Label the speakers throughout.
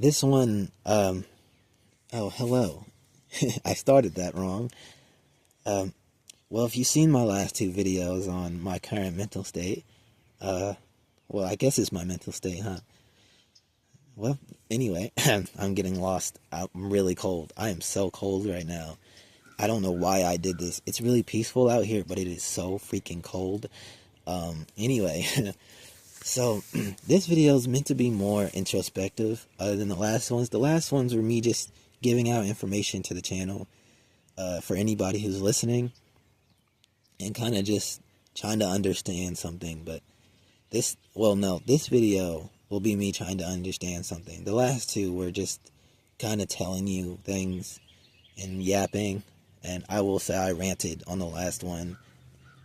Speaker 1: This one, oh, hello. I started that wrong. Um, well, if you've seen my last two videos on my current mental state, uh, well, I guess it's my mental state, huh? Well, anyway, I'm getting lost. I'm really cold. I am so cold right now. I don't know why I did this. It's really peaceful out here, but it is so freaking cold. Anyway, so this video is meant to be more introspective than the last ones. The last ones were me just giving out information to the channel for anybody who's listening and kind of just trying to understand something. But this video will be me trying to understand something. The last two were just kind of telling you things and yapping. And I will say I ranted on the last one.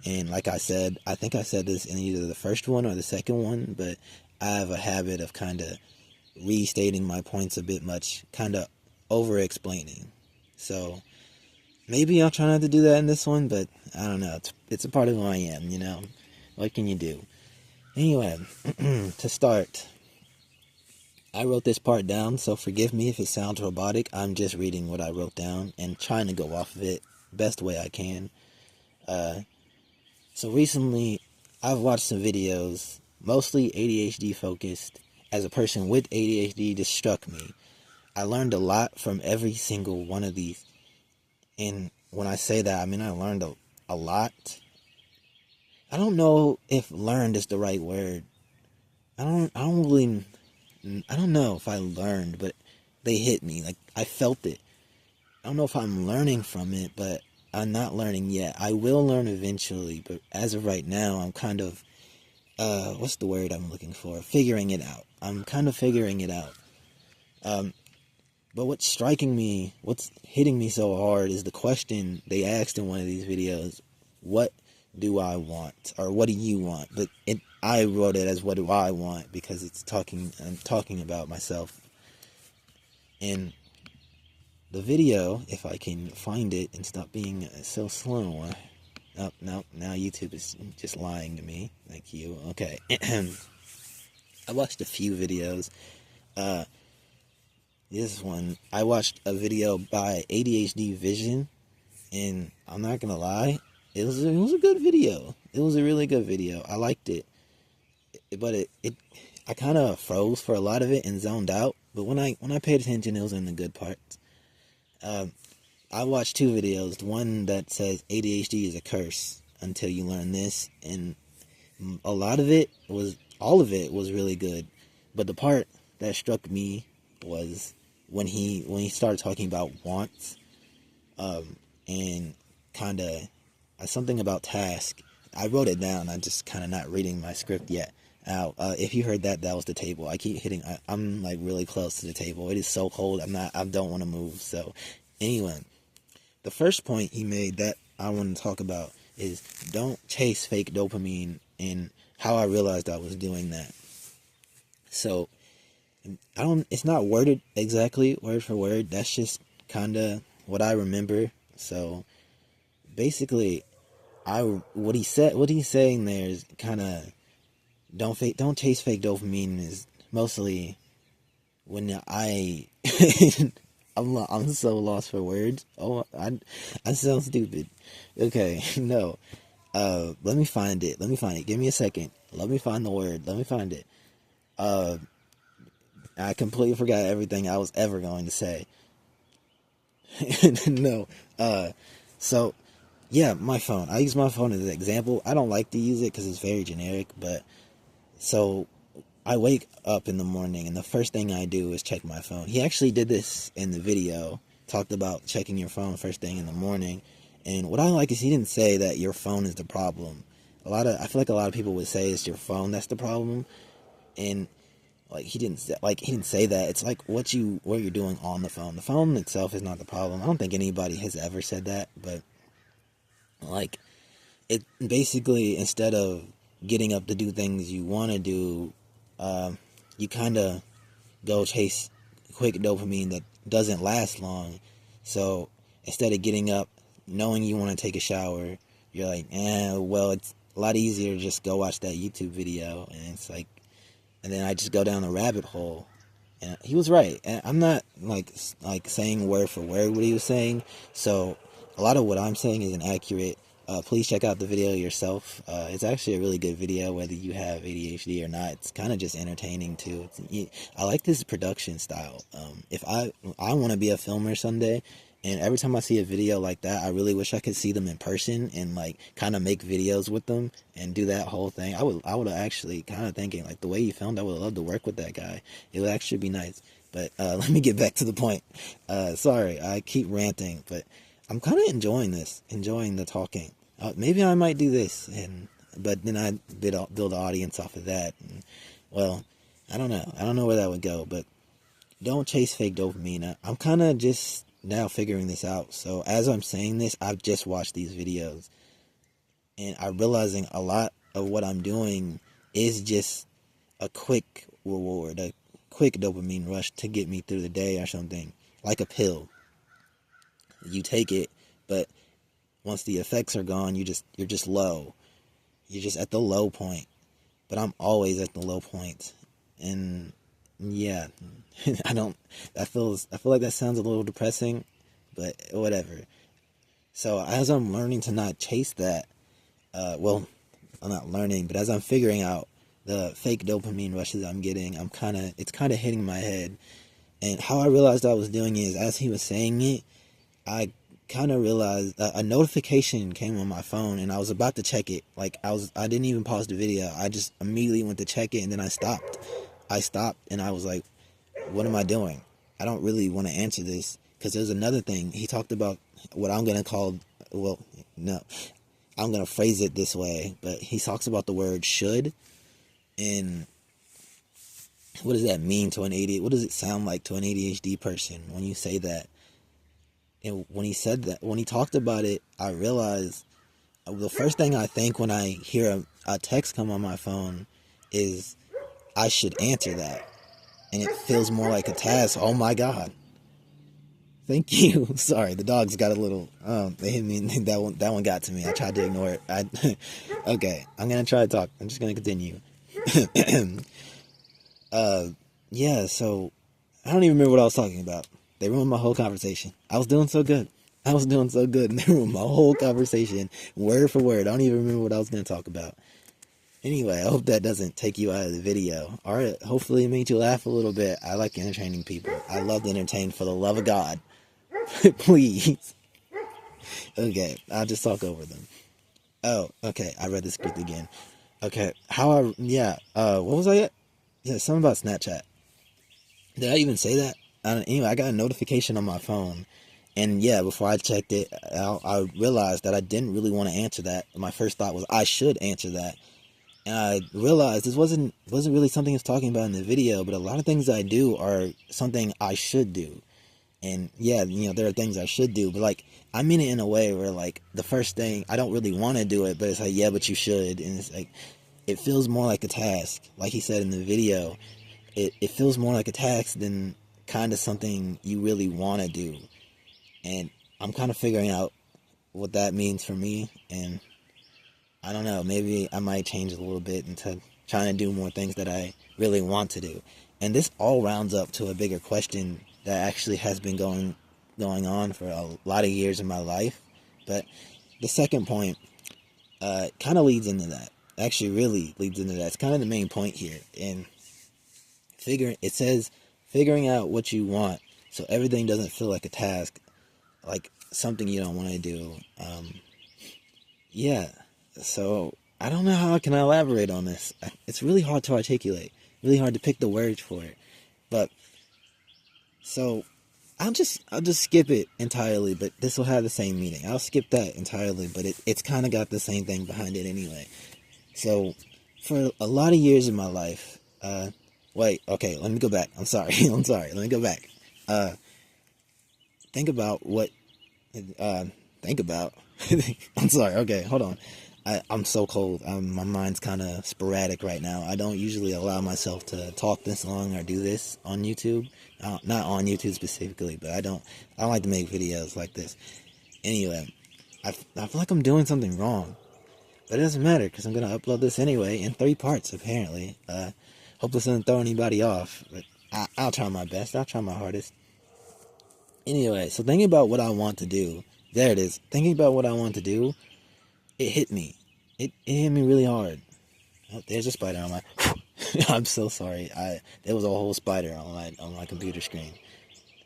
Speaker 1: And like I said, I think I said this in either the first one or the second one, but I have a habit of kind of restating my points a bit much, kind of over-explaining. So maybe I'll try not to do that in this one, but I don't know. It's a part of who I am, you know? What can you do? Anyway, to start, I wrote this part down, so forgive me if it sounds robotic. I'm just reading what I wrote down and trying to go off of it best way I can. So recently, I've watched some videos, mostly ADHD focused. As a person with ADHD, this struck me. I learned a lot from every single one of these. And when I say that, I mean I learned a lot. I don't know if learned is the right word. I don't know if I learned, but they hit me. Like, I felt it. I don't know if I'm learning from it, but I'm not learning yet. I will learn eventually, but as of right now, I'm kind of, what's the word I'm looking for? Figuring it out. I'm kind of figuring it out. But what's hitting me so hard is the question they asked in one of these videos, what do I want? Or what do you want? But I wrote it as what do I want because I'm talking about myself. And the video, if I can find it and stop being so slow. Oh, no, now YouTube is just lying to me. Thank you. Okay. I watched a few videos. This one, I watched a video by adhdVISION, and I'm not gonna lie, it was a good video. It was a really good video. I liked it. But I kind of froze for a lot of it and zoned out. But when I paid attention, it was in the good parts. I watched two videos. The one that says ADHD is a curse until you learn this, and all of it was really good. But the part that struck me was when he started talking about wants, and kind of something about task. I wrote it down. I'm just kind of not reading my script yet. Now, if you heard that was the table. I keep hitting. I'm like really close to the table. It is so cold. I don't want to move. So, anyway, the first point he made that I want to talk about is don't chase fake dopamine, and how I realized I was doing that. So, it's not worded exactly word for word. That's just kind of what I remember. So, basically, what he's saying there is kind of don't chase fake dopamine is mostly when I'm so lost for words. Oh, I sound stupid. Okay, no. Let me find it. Give me a second. Let me find the word. Let me find it. I completely forgot everything I was ever going to say. No. So, yeah, my phone. I use my phone as an example. I don't like to use it because it's very generic, but so I wake up in the morning and the first thing I do is check my phone. He actually did this in the video, talked about checking your phone first thing in the morning. And what I like is he didn't say that your phone is the problem. I feel like a lot of people would say it's your phone that's the problem. And he didn't say that. It's like what you're doing on the phone. The phone itself is not the problem. I don't think anybody has ever said that, but it basically, instead of getting up to do things you want to do, you kind of go chase quick dopamine that doesn't last long. So instead of getting up, knowing you want to take a shower, you're like, well, it's a lot easier to just go watch that YouTube video. And it's like, and then I just go down the rabbit hole. And he was right. And I'm not like saying word for word what he was saying. So a lot of what I'm saying is inaccurate. Please check out the video yourself. It's actually a really good video, whether you have ADHD or not. It's kind of just entertaining too. I like this production style. If I want to be a filmer someday, and every time I see a video like that, I really wish I could see them in person and like kind of make videos with them and do that whole thing. I would actually kind of thinking like the way he filmed, I would love to work with that guy. It would actually be nice. But let me get back to the point. Sorry, I keep ranting, but I'm kind of enjoying the talking. Maybe I might do this, but then I build an audience off of that. And, well, I don't know. I don't know where that would go, but don't chase fake dopamine. I'm kind of just now figuring this out. So as I'm saying this, I've just watched these videos, and I'm realizing a lot of what I'm doing is just a quick reward, a quick dopamine rush to get me through the day or something, like a pill. You take it, but once the effects are gone, you're just low. You're just at the low point. But I'm always at the low point. And yeah, I feel like that sounds a little depressing, but whatever. So as I'm learning to not chase that, well, I'm not learning, but as I'm figuring out the fake dopamine rushes I'm getting, it's kind of hitting my head. And how I realized I was doing it is, as he was saying it, I kind of realized a notification came on my phone, and I was about to check it. Like I didn't even pause the video. I just immediately went to check it, and then I stopped, and I was like, what am I doing? I don't really want to answer this, because there's another thing. He talked about what I'm going to call, well, no, I'm going to phrase it this way, but he talks about the word should, and what does that mean to an ADHD? What does it sound like to an ADHD person when you say that? And when he said that, when he talked about it, I realized the first thing I think when I hear a text come on my phone is I should answer that. And it feels more like a task. Oh my God. Thank you. Sorry, the dogs got a little, they hit me. That one got to me. I tried to ignore it. Okay, I'm going to try to talk. I'm just going to continue. Yeah, so I don't even remember what I was talking about. They ruined my whole conversation. I was doing so good. And they ruined my whole conversation, word for word. I don't even remember what I was going to talk about. Anyway, I hope that doesn't take you out of the video. Alright, hopefully it made you laugh a little bit. I like entertaining people. I love to entertain, for the love of God. Please. Okay, I'll just talk over them. Oh, okay, I read the script again. Okay, what was I at? Yeah, something about Snapchat. Did I even say that? Anyway, I got a notification on my phone, and yeah, before I checked it, I realized that I didn't really want to answer that. My first thought was I should answer that, and I realized this wasn't really something he was talking about in the video, but a lot of things I do are something I should do. And yeah, there are things I should do, but like, I mean it in a way where like, the first thing, I don't really want to do it, but it's like, yeah, but you should. And it's like, it feels more like a task. Like he said in the video, it feels more like a task than kind of something you really want to do. And I'm kind of figuring out what that means for me. And I don't know, maybe I might change a little bit into trying to do more things that I really want to do. And this all rounds up to a bigger question that actually has been going on for a lot of years in my life. But the second point kind of leads into that. Actually really leads into that. It's kind of the main point here. And it says figuring out what you want so everything doesn't feel like a task, like something you don't want to do. Yeah, so I don't know how I can elaborate on this. It's really hard to articulate, really hard to pick the words for it. But so I'll just skip it entirely, but this will have the same meaning. I'll skip that entirely, but it's kind of got the same thing behind it anyway. So for a lot of years in my life, wait, okay, let me go back. I'm sorry, let me go back. Think about I'm sorry, okay, hold on. I'm so cold. My mind's kind of sporadic right now. I don't usually allow myself to talk this long or do this on YouTube. Not on YouTube specifically, but I don't like to make videos like this. Anyway, I feel like I'm doing something wrong. But it doesn't matter, because I'm going to upload this anyway in 3 parts, apparently. Hope this doesn't throw anybody off. But I'll try my best. I'll try my hardest. Anyway, so thinking about what I want to do. There it is. Thinking about what I want to do, it hit me. It hit me really hard. Oh, there's a spider on my... I'm so sorry. There was a whole spider on my computer screen.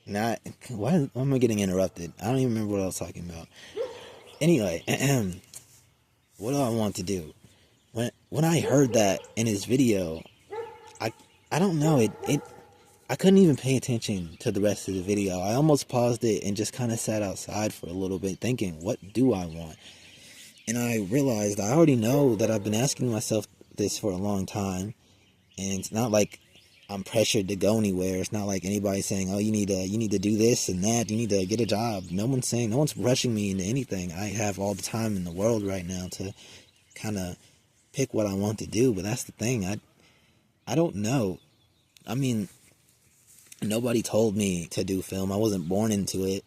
Speaker 1: Now, why am I getting interrupted? I don't even remember what I was talking about. Anyway, what do I want to do? When I heard that in his video, I don't know, I couldn't even pay attention to the rest of the video. I almost paused it and just kind of sat outside for a little bit thinking, what do I want? And I realized I already know that I've been asking myself this for a long time, and it's not like I'm pressured to go anywhere. It's not like anybody's saying, oh, you need to do this and that, you need to get a job. No one's rushing me into anything. I have all the time in the world right now to kind of pick what I want to do, but that's the thing. I don't know. I mean, nobody told me to do film. I wasn't born into it.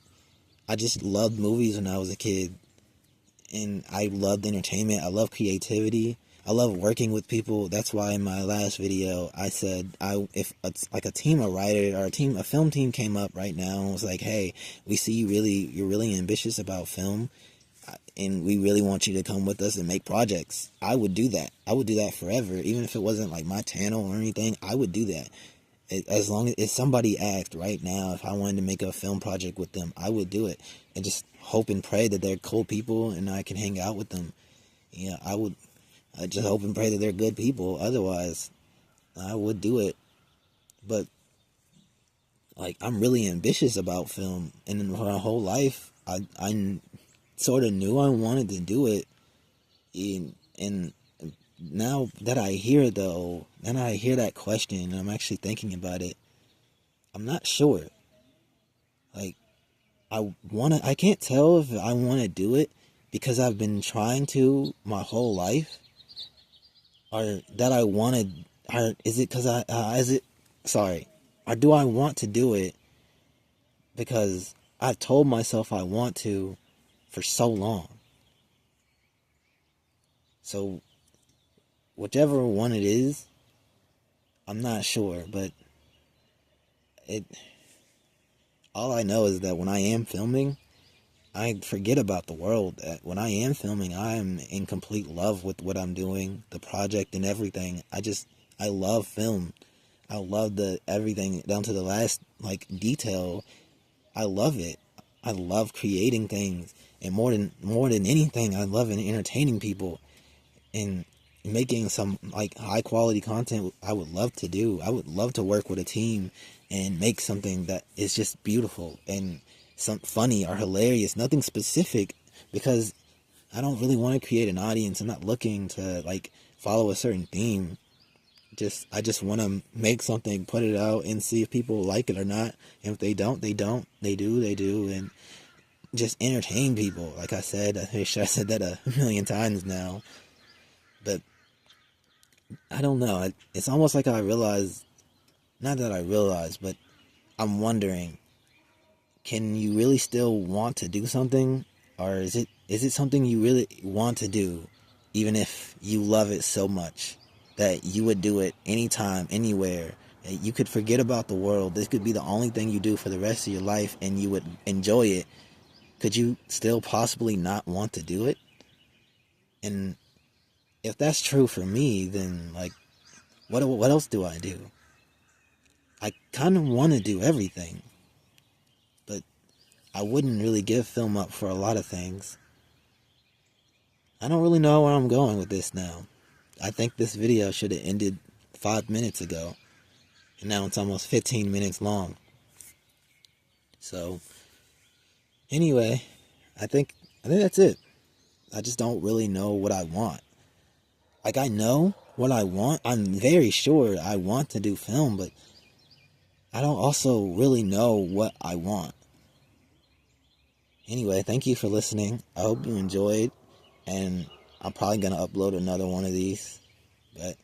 Speaker 1: I just loved movies when I was a kid. And I loved entertainment. I love creativity. I love working with people. That's why in my last video I said if it's like a team of writers or a film team came up right now and was like, hey, we see you're really ambitious about film, and we really want you to come with us and make projects. I would do that. I would do that forever. Even if it wasn't like my channel or anything, I would do that. As long as if somebody asked right now if I wanted to make a film project with them, I would do it. And just hope and pray that they're cool people and I can hang out with them. Yeah, I just hope and pray that they're good people. Otherwise, I would do it. But like, I'm really ambitious about film, and in my whole life, I sort of knew I wanted to do it. And now that I hear it though, and I hear that question, and I'm actually thinking about it, I'm not sure. Like, I can't tell if I want to do it because I've been trying to my whole life, or that I wanted, or is it because or do I want to do it because I've told myself I want to for so long? So, whichever one it is, I'm not sure, but all I know is that when I am filming, I forget about the world. When I am filming, I am in complete love with what I'm doing, the project and everything. I love film. I love everything down to the last detail. I love it. I love creating things, and more than anything, I love entertaining people and making some high quality content. I would love to do. I would love to work with a team and make something that is just beautiful and some funny or hilarious. Nothing specific, because I don't really want to create an audience. I'm not looking to follow a certain theme. I just want to make something, put it out, and see if people like it or not. And if they don't, they don't. They do, and just entertain people. Like I said, I said that a million times now. But I don't know. It's almost like I realize, not that I realize, but I'm wondering, can you really still want to do something? Or is it something you really want to do, even if you love it so much that you would do it anytime, anywhere? You could forget about the world. This could be the only thing you do for the rest of your life, and you would enjoy it. Could you still possibly not want to do it? And if that's true for me, then what else do I do? I kind of want to do everything, but I wouldn't really give film up for a lot of things. I don't really know where I'm going with this now. I think this video should have ended 5 minutes ago, and now it's almost 15 minutes long. So, anyway, I think that's it. I just don't really know what I want. I know what I want. I'm very sure I want to do film, but I don't also really know what I want. Anyway, thank you for listening. I hope you enjoyed, and I'm probably going to upload another one of these. But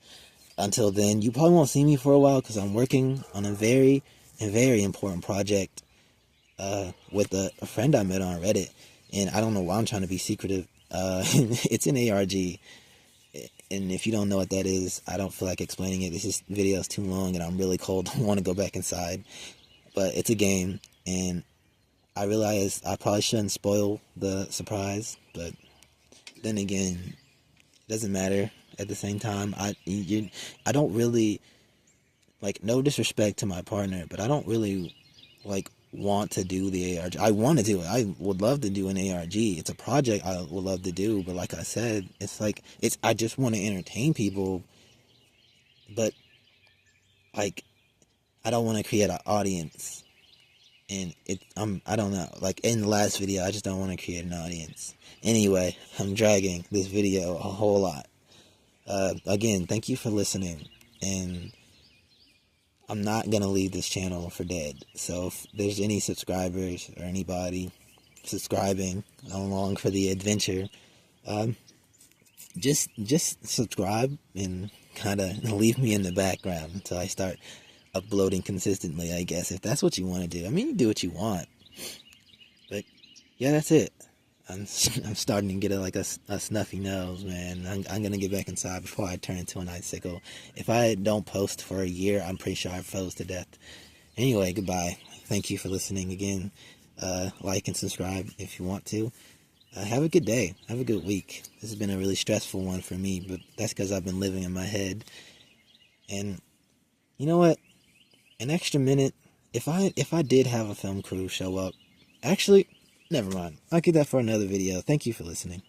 Speaker 1: until then, you probably won't see me for a while because I'm working on a very important project with a friend I met on Reddit. And I don't know why I'm trying to be secretive. It's an ARG. And if you don't know what that is, I don't feel like explaining it. This video is too long and I'm really cold. I want to go back inside. But it's a game, and I realize I probably shouldn't spoil the surprise, but then again, it doesn't matter at the same time. I don't really, like, no disrespect to my partner, but I don't really, like, want to do the ARG. I want to do it. I would love to do an ARG. It's a project I would love to do, but like I said, it's like, I just want to entertain people, but, like, I don't want to create an audience. And I don't know, like in the last video, I just don't want to create an audience. Anyway, I'm dragging this video a whole lot. Again, thank you for listening, and I'm not going to leave this channel for dead. So if there's any subscribers or anybody subscribing along for the adventure, just subscribe and kind of leave me in the background until I start uploading consistently, I guess, if that's what you want to do. I mean, you do what you want. But yeah, that's it. I'm starting to get a snuffy nose, man. I'm gonna get back inside before I turn into an icicle. If I don't post for a year, I'm pretty sure I froze to death. Anyway, goodbye. Thank you for listening again. Like and subscribe if you want to. Have a good day. Have a good week. This has been a really stressful one for me, but that's because I've been living in my head. And you know what? An extra minute, if I did have a film crew show up, actually, never mind. I'll keep that for another video. Thank you for listening.